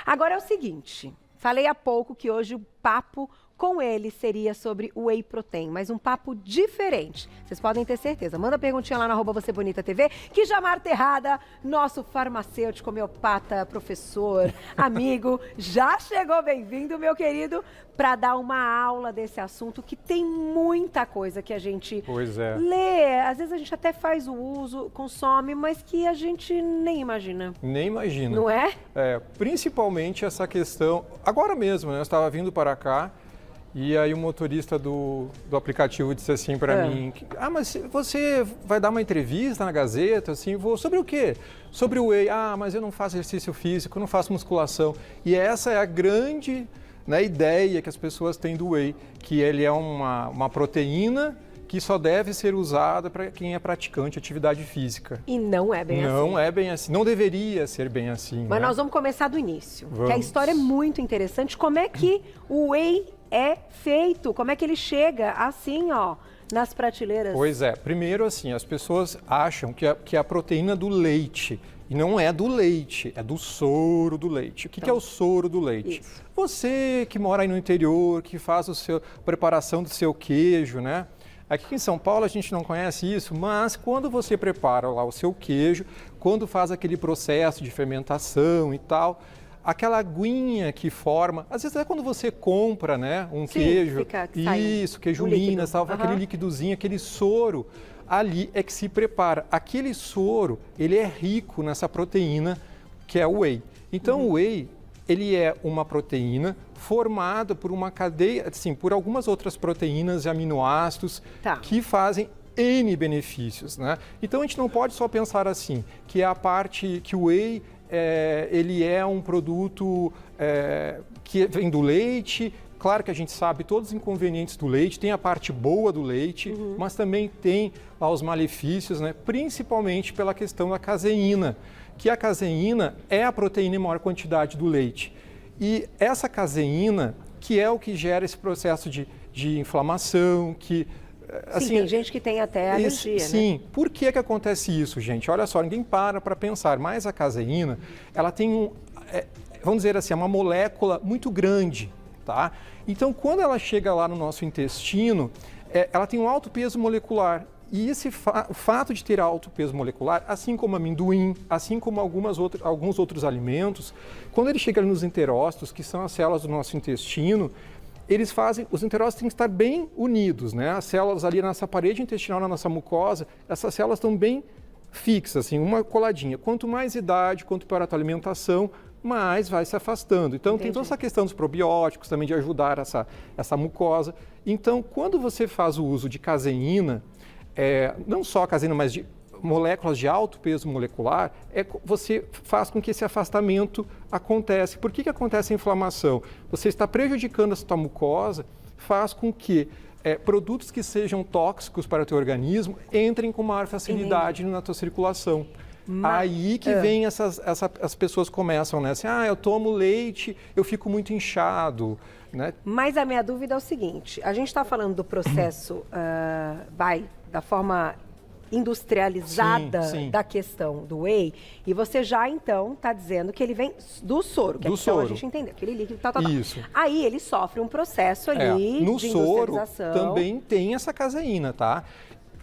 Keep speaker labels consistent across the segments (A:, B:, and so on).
A: Agora é o seguinte, falei há pouco que hoje o papo com ele seria sobre o Whey Protein, mas um papo diferente. Vocês podem ter certeza. Manda perguntinha lá no @vocêbonita.tv, que Jamar Terrada, nosso farmacêutico, homeopata, professor, amigo, já chegou. Bem-vindo, meu querido, para dar uma aula desse assunto, que tem muita coisa que a gente lê. Às vezes a gente até faz o uso, consome, mas que a gente nem imagina.
B: Nem imagina.
A: Não é?
B: Principalmente essa questão... Agora mesmo, né? Eu estava vindo para cá, e aí o motorista do aplicativo disse assim para mim, mas você vai dar uma entrevista na Gazeta, assim, sobre o quê? Sobre o Whey. Mas eu não faço exercício físico, não faço musculação. E essa é a grande ideia que as pessoas têm do Whey, que ele é uma proteína que só deve ser usada para quem é praticante de atividade física.
A: E não é bem assim.
B: Não é bem assim, não deveria ser bem assim.
A: Mas
B: né?
A: nós vamos começar do início,
B: Vamos.
A: que a história é muito interessante. Como é que o Whey é feito? Como é que ele chega assim, ó, nas prateleiras?
B: Pois é, primeiro assim, as pessoas acham que é a proteína do leite, e não é do leite, é do soro do leite. O que é o soro do leite?
A: Isso.
B: Você que mora aí no interior, que faz a preparação do seu queijo, né? Aqui em São Paulo a gente não conhece isso, mas quando você prepara lá o seu queijo, quando faz aquele processo de fermentação e tal, aquela aguinha que forma, às vezes é quando você compra, né, um queijo, queijo Minas, tal, aquele liquidozinho, aquele soro, ali é que se prepara. Aquele soro, ele é rico nessa proteína que é o Whey. Então o Whey, ele é uma proteína formada por uma cadeia, assim, por algumas outras proteínas e aminoácidos que fazem N benefícios, né? Então a gente não pode só pensar assim, que é a parte que o Whey ele é um produto que vem do leite. Claro que a gente sabe todos os inconvenientes do leite, tem a parte boa do leite, mas também tem os malefícios, né? Principalmente pela questão da caseína, que a caseína é a proteína em maior quantidade do leite. E essa caseína, que é o que gera esse processo de inflamação, que...
A: Assim, tem gente que tem até alergia, né?
B: Sim. Por que acontece isso, gente? Olha só, ninguém para pensar, mas a caseína, ela tem vamos dizer assim, uma molécula muito grande, tá? Então, quando ela chega lá no nosso intestino, ela tem um alto peso molecular. E o fato de ter alto peso molecular, assim como amendoim, assim como alguns outros alimentos, quando ele chega nos enterócitos, que são as células do nosso intestino, os enterócitos têm que estar bem unidos, né? As células ali na nossa parede intestinal, na nossa mucosa, essas células estão bem fixas, assim, uma coladinha. Quanto mais idade, quanto pior a tua alimentação, mais vai se afastando. Então, tem toda essa questão dos probióticos, também de ajudar essa mucosa. Então, quando você faz o uso de caseína, não só a caseína, mas de moléculas de alto peso molecular, você faz com que esse afastamento acontece. Por que acontece a inflamação? Você está prejudicando a sua mucosa, faz com que produtos que sejam tóxicos para o teu organismo entrem com maior facilidade na tua circulação. Aí que vem as pessoas começam, né? Assim, eu tomo leite, eu fico muito inchado, né?
A: Mas a minha dúvida é o seguinte, a gente está falando do processo, da forma industrializada da questão do Whey, e você já então está dizendo que ele vem do soro, que é então a gente entendeu, aquele líquido tal.
B: Isso.
A: Aí ele sofre um processo ali
B: no
A: de
B: soro
A: industrialização.
B: também tem essa caseína, tá?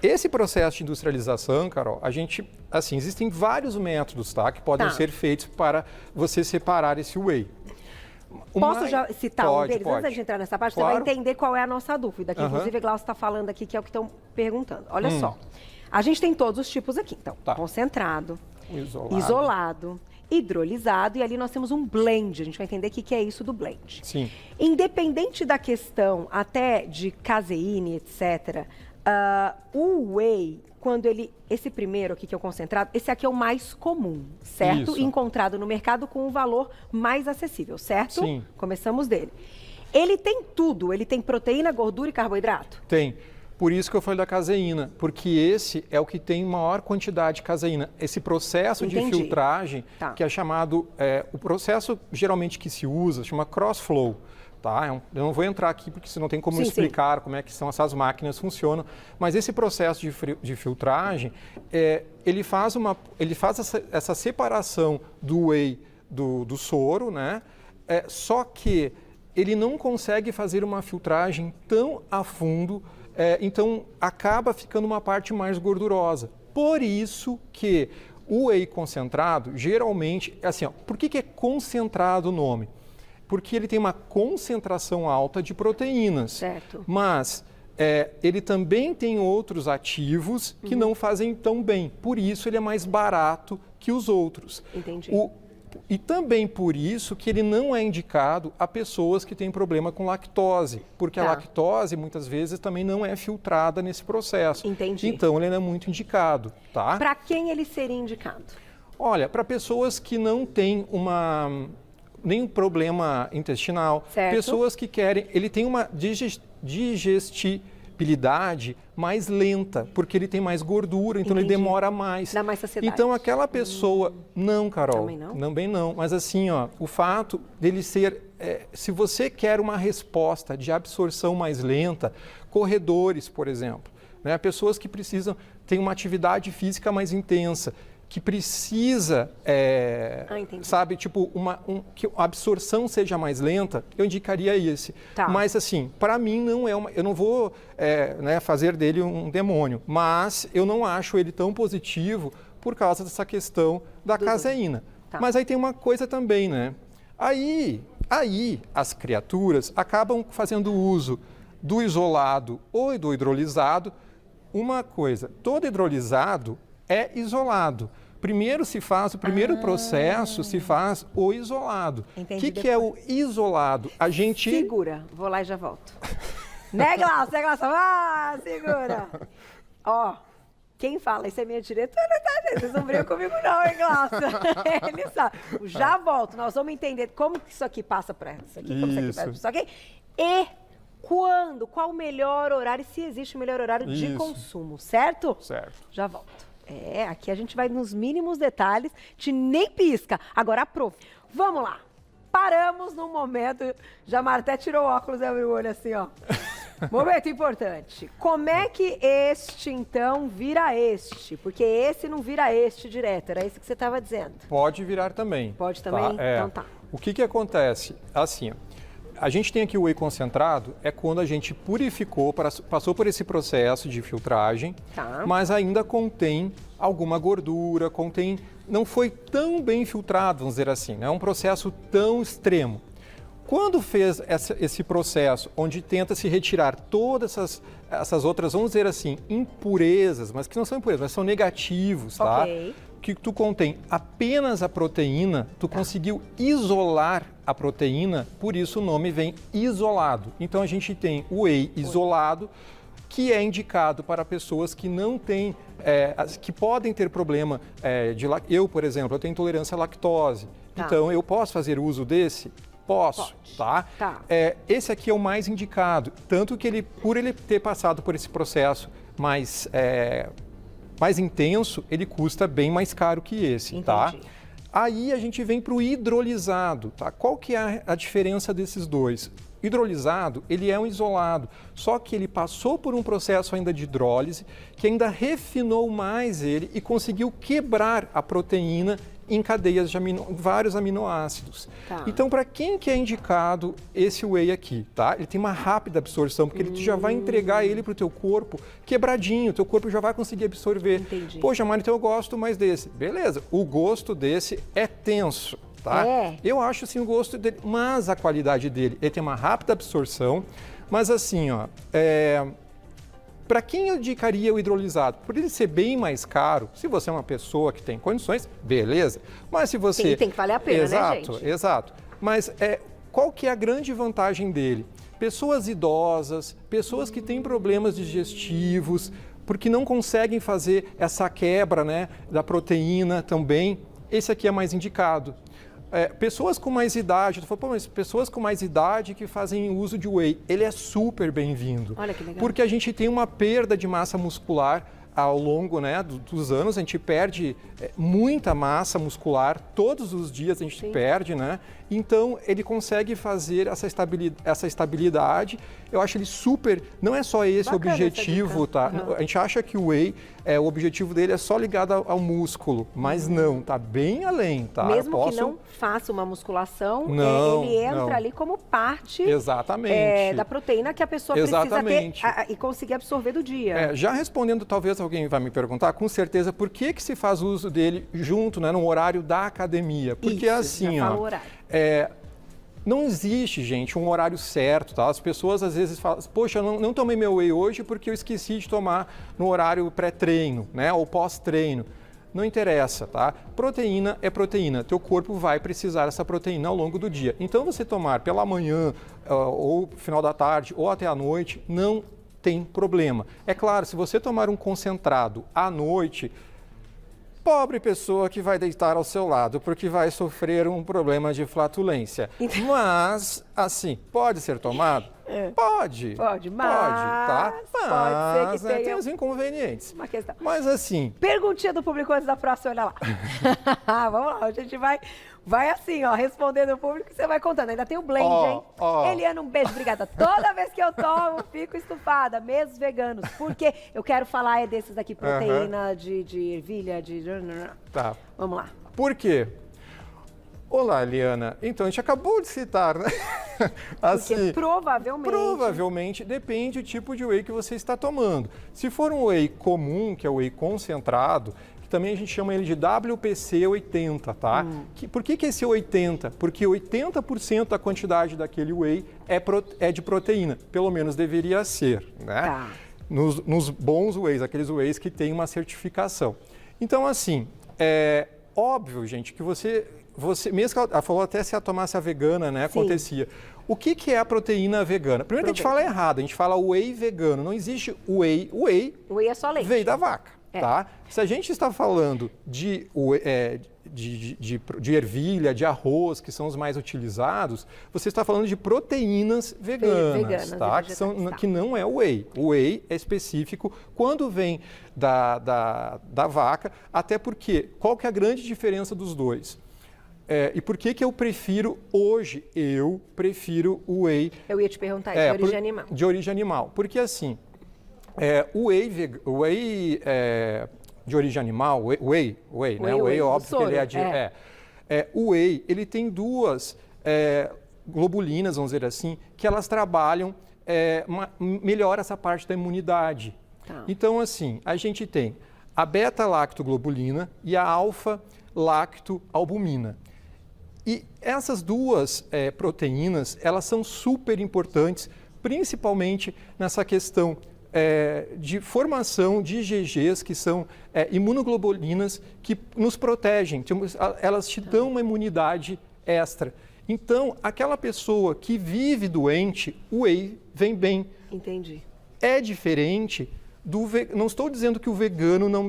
B: Esse processo de industrialização, Carol, existem vários métodos, tá, que podem ser feitos para você separar esse Whey.
A: Posso já citar um deles?
B: Pode.
A: Antes de entrar nessa parte,
B: Claro.
A: você vai entender qual é a nossa dúvida, que inclusive a Glaucia está falando aqui, que é o que estão perguntando. Olha só, a gente tem todos os tipos aqui. Então, concentrado, isolado, hidrolisado, e ali nós temos um blend. A gente vai entender o que é isso do blend.
B: Sim.
A: Independente da questão até de caseína, etc., o Whey, quando esse primeiro aqui que é o concentrado, esse aqui é o mais comum, certo?
B: Isso.
A: Encontrado no mercado com um valor mais acessível, certo?
B: Sim.
A: Começamos dele. Ele tem tudo, ele tem proteína, gordura e carboidrato?
B: Tem. Por isso que eu falei da caseína, porque esse é o que tem maior quantidade de caseína. Esse processo de filtragem, que é chamado, o processo geralmente que se usa, chama cross-flow. Tá? Eu não vou entrar aqui porque você não tem como explicar como é que são essas máquinas funcionam, mas esse processo de filtragem, ele faz essa separação do Whey do soro, né? Só que ele não consegue fazer uma filtragem tão a fundo, então acaba ficando uma parte mais gordurosa. Por isso que o whey concentrado, geralmente, assim, ó, por que é concentrado o nome? Porque ele tem uma concentração alta de proteínas.
A: Certo.
B: Mas ele também tem outros ativos que não fazem tão bem. Por isso ele é mais barato que os outros.
A: Entendi.
B: E também por isso que ele não é indicado a pessoas que têm problema com lactose, porque a lactose muitas vezes também não é filtrada nesse processo.
A: Entendi.
B: Então ele não é muito indicado, tá?
A: Para quem ele seria indicado?
B: Olha, para pessoas que não têm nenhum problema intestinal,
A: Certo.
B: pessoas que querem, ele tem uma digestibilidade mais lenta, porque ele tem mais gordura, então ele demora mais.
A: Dá mais saciedade.
B: Então aquela pessoa, não, Carol,
A: Também não?
B: também não, mas assim, ó, o fato dele ser, se você quer uma resposta de absorção mais lenta, corredores, por exemplo, né, pessoas que precisam, têm uma atividade física mais intensa, que precisa, sabe, tipo, que a absorção seja mais lenta, eu indicaria esse.
A: Tá.
B: Mas, assim, para mim não é eu não vou fazer dele um demônio, mas eu não acho ele tão positivo por causa dessa questão da caseína.
A: Tá.
B: Mas aí tem uma coisa também, né? Aí as criaturas acabam fazendo uso do isolado ou do hidrolisado. Uma coisa, todo hidrolisado é isolado. Primeiro o primeiro processo se faz o isolado. O que é o isolado? A gente...
A: Segura, vou lá e já volto. Né, Glaucia? Segura. Ó, quem fala, isso é minha diretora, tá, gente? Vocês não brincam comigo não, hein, Glaucia? Ele sabe. Já volto, nós vamos entender como que isso aqui passa para isso aqui, como isso aqui passa para isso aqui. E qual o melhor horário, se existe o melhor horário de consumo, certo?
B: Certo.
A: Já volto. Aqui a gente vai nos mínimos detalhes, te nem pisca. Agora, prof, vamos lá. Paramos num momento, Jamar até tirou o óculos e abriu o olho assim, ó. Momento importante. Como é que este, então, vira este? Porque esse não vira este direto, era isso que você estava dizendo.
B: Pode virar também.
A: Pode também?
B: Tá?
A: Então tá.
B: O que acontece? Assim, ó. A gente tem aqui o whey concentrado, é quando a gente purificou, passou por esse processo de filtragem, mas ainda contém alguma gordura, não foi tão bem filtrado, vamos dizer assim, não é um processo tão extremo. Quando fez esse processo, onde tenta se retirar todas essas outras, vamos dizer assim, impurezas, mas que não são impurezas, mas são negativos, tá? Que tu contém apenas a proteína, tu conseguiu isolar a proteína, por isso o nome vem isolado. Então a gente tem o whey isolado, que é indicado para pessoas que não têm, que podem ter problema eu, por exemplo, eu tenho intolerância à lactose. Então eu posso fazer uso desse? Posso, tá? Esse aqui é o mais indicado, tanto que por ele ter passado por esse processo mais intenso, ele custa bem mais caro que esse, tá? Aí a gente vem para o hidrolisado, tá? Qual que é a diferença desses dois? Hidrolisado, ele é um isolado, só que ele passou por um processo ainda de hidrólise, que ainda refinou mais ele e conseguiu quebrar a proteína em cadeias de vários aminoácidos. Então, para quem que é indicado esse whey aqui, tá? Ele tem uma rápida absorção, porque ele já vai entregar ele para o teu corpo quebradinho, o teu corpo já vai conseguir absorver. Poxa, Mari, então eu gosto mais desse. Beleza, o gosto desse é tenso, tá? Eu acho assim o gosto dele, mas a qualidade dele, ele tem uma rápida absorção, mas assim, ó, para quem eu indicaria o hidrolisado? Por ele ser bem mais caro, se você é uma pessoa que tem condições, beleza. Mas se você...
A: Tem que valer a pena, né, gente?
B: Exato. Mas qual que é a grande vantagem dele? Pessoas idosas, pessoas que têm problemas digestivos, porque não conseguem fazer essa quebra, né, da proteína também, esse aqui é mais indicado. Pessoas com mais idade, tu falou, pô, mas pessoas com mais idade que fazem uso de whey, ele é super bem-vindo.
A: Olha que legal.
B: Porque a gente tem uma perda de massa muscular ao longo, né, dos anos, a gente perde muita massa muscular, todos os dias a gente perde, né? Então, ele consegue fazer essa estabilidade. Eu acho ele super... Não é só esse o objetivo, tá? A gente acha que o whey, o objetivo dele é só ligado ao músculo, mas não, tá bem além, tá?
A: Mesmo que não faça uma musculação, ele entra ali como parte da proteína que a pessoa precisa ter e conseguir absorver do dia.
B: Já respondendo, talvez alguém vai me perguntar, com certeza, por que se faz uso dele junto, né, no horário da academia? Porque assim, ó, não existe, gente, um horário certo, tá? As pessoas às vezes falam, poxa, eu não tomei meu whey hoje porque eu esqueci de tomar no horário pré-treino, né, ou pós-treino. Não interessa, tá? Proteína é proteína. Teu corpo vai precisar dessa proteína ao longo do dia. Então, você tomar pela manhã, ou final da tarde, ou até à noite, não tem problema. É claro, se você tomar um concentrado à noite, pobre pessoa que vai deitar ao seu lado, porque vai sofrer um problema de flatulência. Mas, assim, pode ser tomado? Pode, tá?
A: Pode ser que
B: tem os inconvenientes.
A: Uma questão.
B: Mas assim...
A: Perguntinha do público antes da próxima, olha lá. Vamos lá, a gente vai assim, ó, respondendo o público e você vai contando. Ainda tem o blend, hein? Eliana, um beijo, obrigada. Toda vez que eu tomo, fico estufada, mesmo veganos. Porque eu quero falar desses aqui, proteína de ervilha,
B: Tá.
A: Vamos lá.
B: Por quê? Olá, Eliana. Então, a gente acabou de citar, né?
A: Assim,
B: provavelmente depende do tipo de whey que você está tomando. Se for um whey comum, que é o whey concentrado, que também a gente chama ele de WPC 80, tá? Por que esse 80? Porque 80% da quantidade daquele whey é de proteína, pelo menos deveria ser, né?
A: Tá.
B: Nos bons wheys, aqueles wheys que têm uma certificação. Então, assim, é óbvio, gente, que você mesmo que ela falou até se ela tomasse a vegana, né, acontecia. O que é a proteína vegana? Primeiro que a gente fala errado, a gente fala whey vegano, não existe whey. Whey
A: é só leite.
B: Veio da vaca, tá? Se a gente está falando de ervilha, de arroz, que são os mais utilizados, você está falando de proteínas veganas, tá? Que não é o whey. O whey é específico quando vem da vaca, até porque, qual que é a grande diferença dos dois? E por que eu prefiro hoje? Eu prefiro o whey...
A: Eu ia te perguntar, de origem animal.
B: De origem animal. Porque assim, o whey de origem animal, whey, né? O whey, óbvio que ele é o whey, ele tem duas globulinas, vamos dizer assim, que elas trabalham, melhora essa parte da imunidade.
A: Tá.
B: Então, assim, a gente tem a beta-lactoglobulina e a alfa-lactoalbumina. E essas duas proteínas, elas são super importantes, principalmente nessa questão de formação de IgGs, que são imunoglobulinas que nos protegem, elas te dão uma imunidade extra. Então, aquela pessoa que vive doente, o whey vem bem.
A: Entendi.
B: É diferente não estou dizendo que o vegano não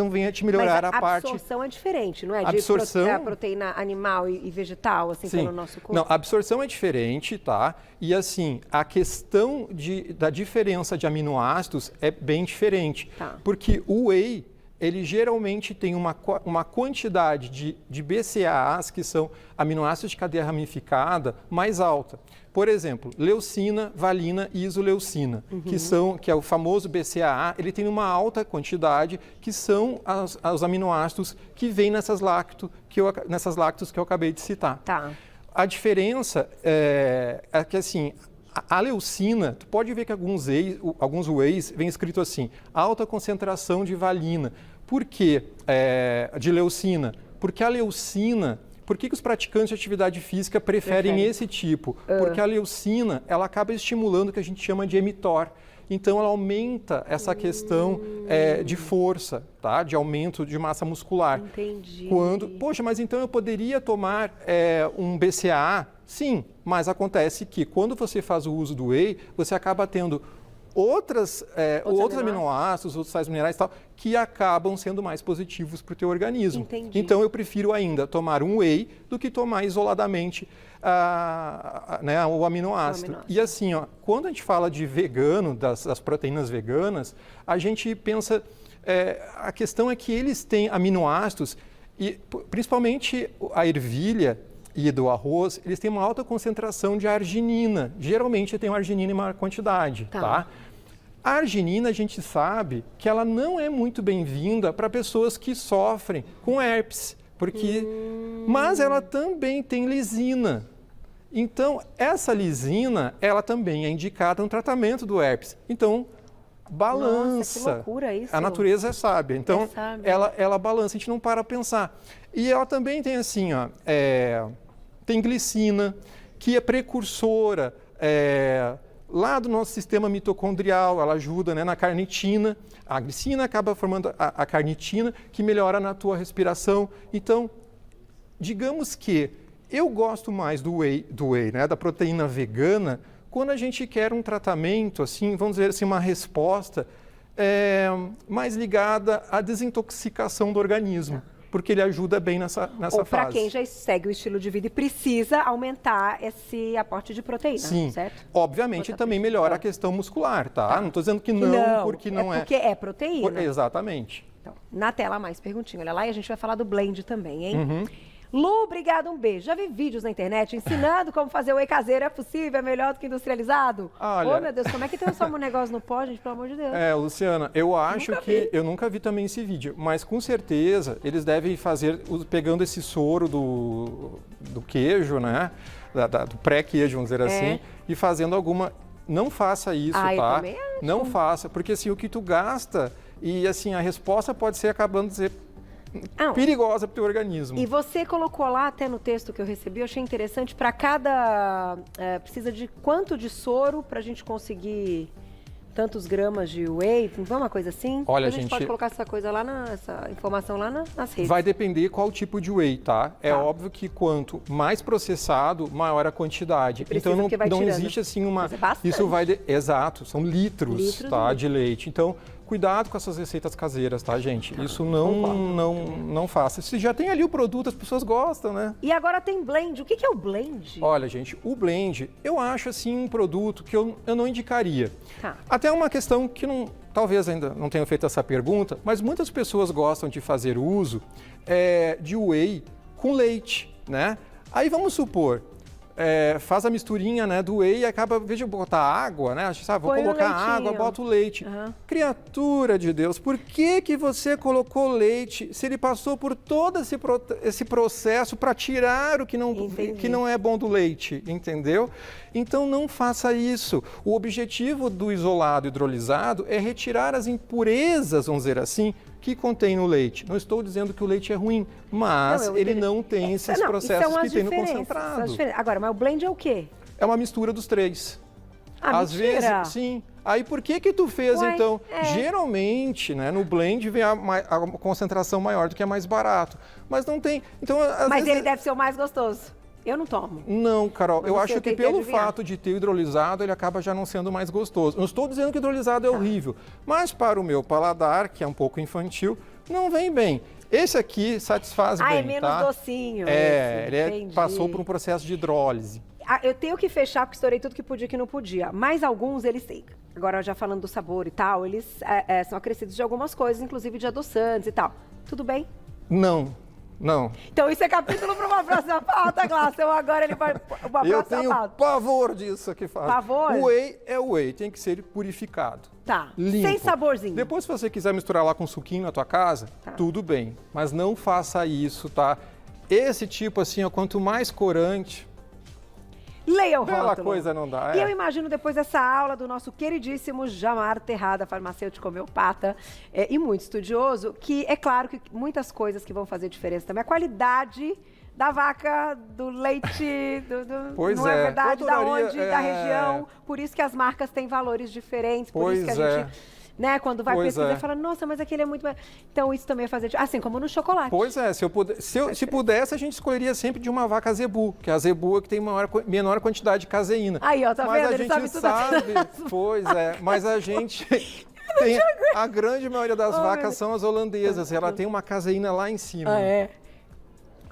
B: venha te melhorar a parte...
A: a absorção é diferente, não é?
B: Absorção...
A: De proteína animal e vegetal, assim, pelo nosso corpo.
B: Não, a absorção é diferente, tá? E assim, a questão da diferença de aminoácidos é bem diferente.
A: Tá.
B: Porque o whey, ele geralmente tem uma quantidade de BCAAs, que são aminoácidos de cadeia ramificada, mais alta. Por exemplo, leucina, valina e isoleucina, que é o famoso BCAA, ele tem uma alta quantidade, que são os aminoácidos que vêm nessas lactos que eu acabei de citar.
A: Tá.
B: A diferença é que, assim, a leucina, tu pode ver que alguns wheys vem escrito assim, alta concentração de valina. Por quê? De leucina? Porque a leucina... Por que os praticantes de atividade física preferem esse tipo? Porque a leucina, ela acaba estimulando o que a gente chama de mTOR. Então, ela aumenta essa questão de força, tá? De aumento de massa muscular.
A: Entendi.
B: Poxa, mas então eu poderia tomar um BCAA? Sim, mas acontece que quando você faz o uso do whey, você acaba tendo outros aminoácidos, outros sais minerais e tal, que acabam sendo mais positivos para o teu organismo.
A: Entendi.
B: Então, eu prefiro ainda tomar um whey do que tomar isoladamente o aminoácido. E assim, ó, quando a gente fala de vegano, das proteínas veganas, a gente pensa... a questão é que eles têm aminoácidos, e principalmente a ervilha, e do arroz, eles têm uma alta concentração de arginina. Geralmente tem arginina em maior quantidade, tá? A arginina, a gente sabe que ela não é muito bem-vinda para pessoas que sofrem com herpes, mas ela também tem lisina. Então, essa lisina, ela também é indicada no tratamento do herpes. Então, balança.
A: Nossa, que loucura isso.
B: A natureza é sábia. Então,
A: sábia.
B: ela balança, a gente não para pensar. E ela também tem assim, ó, tem glicina, que é precursora lá do nosso sistema mitocondrial, ela ajuda, né, na carnitina. A glicina acaba formando a carnitina, que melhora na tua respiração. Então, digamos que eu gosto mais do whey, né, da proteína vegana, quando a gente quer um tratamento, assim, vamos dizer assim, uma resposta mais ligada à desintoxicação do organismo, porque ele ajuda bem nessa fase.
A: Ou para quem já segue o estilo de vida e precisa aumentar esse aporte de proteína,
B: sim,
A: certo?
B: Obviamente também melhora a questão muscular, tá? Não estou dizendo que não, porque não é.
A: Porque é proteína.
B: Exatamente.
A: Então, na tela mais perguntinha, olha lá, e a gente vai falar do blend também, hein?
B: Uhum.
A: Lu, obrigado, um beijo. Já vi vídeos na internet ensinando como fazer whey caseiro. É possível? É melhor do que industrializado?
B: Olha...
A: Ô, meu Deus, como é que transforma um negócio no pó, gente? Pelo amor de Deus.
B: Luciana, eu acho que... Eu nunca vi também esse vídeo, mas com certeza eles devem fazer, pegando esse soro do queijo, né? Do pré-queijo, vamos dizer assim, e fazendo alguma... Não faça isso, tá?
A: Eu também acho.
B: Não faça, porque assim, o que tu gasta e assim, a resposta pode ser acabando de ser perigosa para o teu organismo.
A: E você colocou lá, até no texto que eu recebi, eu achei interessante, para cada... precisa de quanto de soro para a gente conseguir tantos gramas de whey? Não é uma coisa assim?
B: Olha,
A: a gente pode colocar essa coisa lá, essa informação lá nas redes.
B: Vai depender qual tipo de whey, tá? É óbvio que quanto mais processado, maior a quantidade. Então não existe assim uma... Isso vai... Exato, são litros tá, de leite. Então... Cuidado com essas receitas caseiras, tá, gente? Isso não faça. Se já tem ali o produto, as pessoas gostam, né?
A: E agora tem blend. O que é o blend?
B: Olha, gente, o blend, eu acho, assim, um produto que eu não indicaria.
A: Tá.
B: Até uma questão que talvez ainda não tenha feito essa pergunta, mas muitas pessoas gostam de fazer uso de whey com leite, né? Aí vamos supor... faz a misturinha, né, do whey e acaba, em vez de botar água, né, vou colocar água, boto leite. Criatura de Deus, por que você colocou leite se ele passou por todo esse processo para tirar o que não é bom do leite, entendeu? Então não faça isso. O objetivo do isolado hidrolisado é retirar as impurezas, vamos dizer assim, que contém no leite. Não estou dizendo que o leite é ruim, mas ele não tem esses processos que tem no concentrado.
A: Agora, mas o blend é o quê?
B: É uma mistura dos três.
A: Às vezes,
B: sim. Aí por que tu fez, então? Geralmente, né, no blend vem a concentração maior do que é mais barato. Mas não tem. Então,
A: mas ele deve ser o mais gostoso. Eu não tomo.
B: Não, Carol, eu acho que pelo fato de ter hidrolisado, ele acaba já não sendo mais gostoso. Não estou dizendo que hidrolisado é horrível, mas para o meu paladar, que é um pouco infantil, não vem bem. Esse aqui satisfaz bem,
A: é menos docinho.
B: Ele passou por um processo de hidrólise.
A: Eu tenho que fechar, porque estourei tudo que podia e que não podia. Mas alguns, eles têm. Agora, já falando do sabor e tal, eles são acrescidos de algumas coisas, inclusive de adoçantes e tal. Tudo bem?
B: Não.
A: Então isso é capítulo para uma próxima pauta, Glaucio. Então agora ele vai uma próxima pauta.
B: Eu tenho pavor disso aqui, faz.
A: Pavor?
B: O whey é whey, tem que ser purificado.
A: Tá,
B: limpo.
A: Sem saborzinho.
B: Depois, se você quiser misturar lá com suquinho na tua casa, tudo bem. Mas não faça isso, tá? Esse tipo assim, quanto mais corante...
A: Leia o rótulo.
B: Bela coisa não dá,
A: E eu imagino depois dessa aula do nosso queridíssimo Jamar Terrada, farmacêutico homeopata e muito estudioso, que é claro que muitas coisas que vão fazer diferença também. A qualidade da vaca, do leite, não é verdade? Da onde, da região. Por isso que as marcas têm valores diferentes, por isso que a gente... Né, quando vai pesquisar, fala, nossa, mas aquele é muito... Então, isso também é fazer... Assim como no chocolate.
B: Pois é, se pudesse, a gente escolheria sempre de uma vaca zebu, que é a zebu que tem menor quantidade de caseína.
A: Aí, ó, tá vendo? Ele sabe tudo aqui.
B: Pois é, mas a gente... a grande maioria das vacas são as holandesas, ela tem uma caseína lá em cima.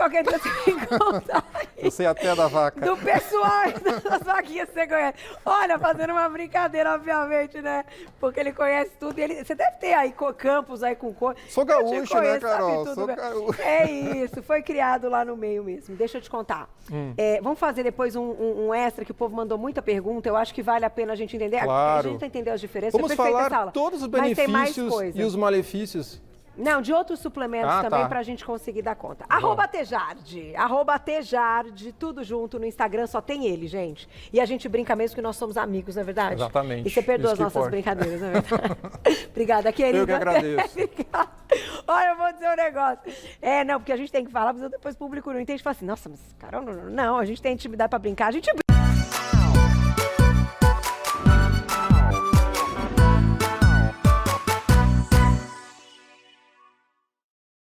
A: qualquer dia você tem que contar
B: Eu sei até da vaca.
A: do pessoal das vaquinhas que você conhece. Olha, fazendo uma brincadeira, obviamente, né? Porque ele conhece tudo. Você deve ter aí campos aí com cor.
B: Sou gaúcho,
A: Eu te conheço,
B: né, Carol?
A: sabe tudo,
B: Sou
A: né?
B: gaúcho.
A: É isso, foi criado lá no meio mesmo. Deixa eu te contar. Vamos fazer depois um extra que o povo mandou muita pergunta. Eu acho que vale a pena a gente entender.
B: Claro.
A: A gente entendeu as diferenças.
B: Vamos
A: É perfeita essa
B: falar
A: aula.
B: todos os
A: Mas tem mais
B: benefícios
A: coisa.
B: e os malefícios.
A: Não, de outros suplementos
B: Ah,
A: também
B: tá.
A: pra gente conseguir dar conta.
B: Bom.
A: @Tejarde, @Tejarde, tudo junto no Instagram, só tem ele, gente. E a gente brinca mesmo que nós somos amigos, não é verdade?
B: Exatamente.
A: E você perdoa
B: Isso
A: as
B: que
A: nossas
B: importa.
A: brincadeiras, não é verdade? Obrigada, querida.
B: Eu que agradeço.
A: Obrigada. Olha, eu vou dizer um negócio. Não, porque a gente tem que falar, mas eu depois o público não entende e fala assim, nossa, mas Carol, não, a gente tem intimidade pra brincar, a gente brinca.